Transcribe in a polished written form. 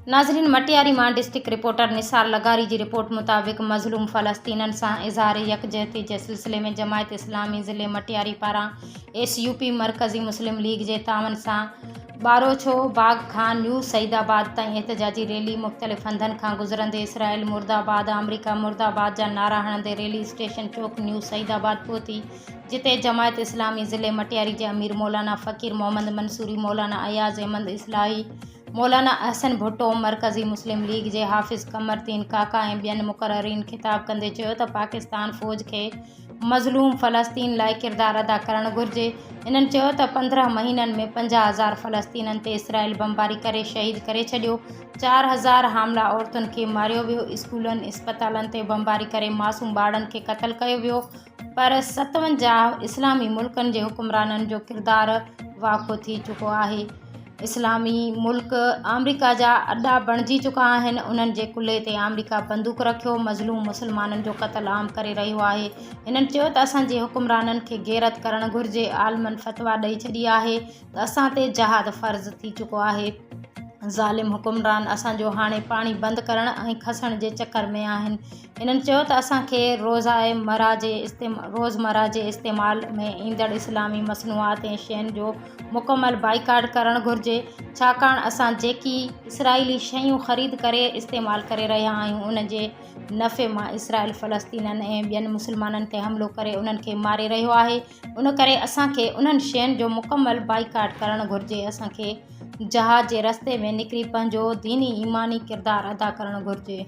नाज़रीन, मटियारी मां district reporter Nisar लगारी जी report मुताबिक़ मज़लूम फ़लस्तीननि सां इज़हार यकजहती जे सिलसिले में जमायत इस्लामी ज़िले मटियारी पारां SUP मरकज़ी मुस्लिम लीग जे तावन सां बारोछो बाग खां न्यू सईदाबाद ताईं एहतजाजी रैली मुख़्तलिफ़ हंधनि खां गुज़रंदे इसराइल मुर्दाबाद अमरीका मुर्दाबाद जा नारा हणंदे रैली स्टेशन चौक न्यू सईदाबाद पहुती, जिते जमायत इस्लामी ज़िले मटियारी जे अमीर मौलाना फ़कीर मोहम्मद मंसूरी, मौलाना अयाज़ अहमद इस्लाही, मौलाना अहसन भुट्टो, मरकज़ी मुस्लिम लीग जे हाफ़िज़ कमरदीन काका ऐं ॿियनि मुक़ररीन ख़िताब कंदे चयो त पाकिस्तान फ़ौज खे मज़लूम फ़लस्तीन लाइ किरदारु अदा करणु घुरिजे। इन्हनि चयो त 15 महीननि में 50,000 फ़लस्तीननि ते इसराइल बमबारी करे शहीद करे छॾियो, 4,000 हामला औरतुनि खे मारियो वियो, स्कूलनि इस्पतालनि ते बमबारी करे मासूम ॿारनि खे क़त्ल कयो वियो, पर 57 इस्लामी मुल्कनि जे हुक्मराननि जो किरदारु वाक़ो थी चुको आहे। इस्लामी मुल्क अमरीका जा अड्डा बणिजी चुका आहिनि। उन्हनि जे कुल्हे ते अमरीका बंदूक रखियो मज़लूम मुसलमाननि जो क़त्ल आम करे रहियो आहे। इन्हनि चयो त असांजे हुक्मराननि खे गैरत करणु घुरिजे। आलमनि फ़तवा ॾेई छॾी आहे त असां ते जहाद फ़र्ज़ थी चुको आहे। ज़ालिम हुक्मरान असांजो हाणे पाणी बंदि करणु ऐं खसण जे चकर में आहिनि। इन्हनि चयो त असांखे रोज़मर्रा जे इस्तेमाल में ईंदड़ इस्लामी मसनूआत ऐं शयुनि जो मुकमल बाइकाट करणु घुरिजे, छाकाणि असां जेकी इसराइली शयूं ख़रीद करे इस्तेमालु करे रहिया आहियूं उन जे नफ़े मां इसराइल फ़लस्तीननि ऐं ॿियनि मुसलमाननि ते हमिलो करे उन्हनि खे मारे रहियो आहे। उन करे असांखे उन्हनि शयुनि जो मुकमल बाइकाट करणु घुरिजे। असांखे जहाद जे रस्ते में निकिरी पंहिंजो दीनी ईमानी किरदारु अदा करणु घुरिजे।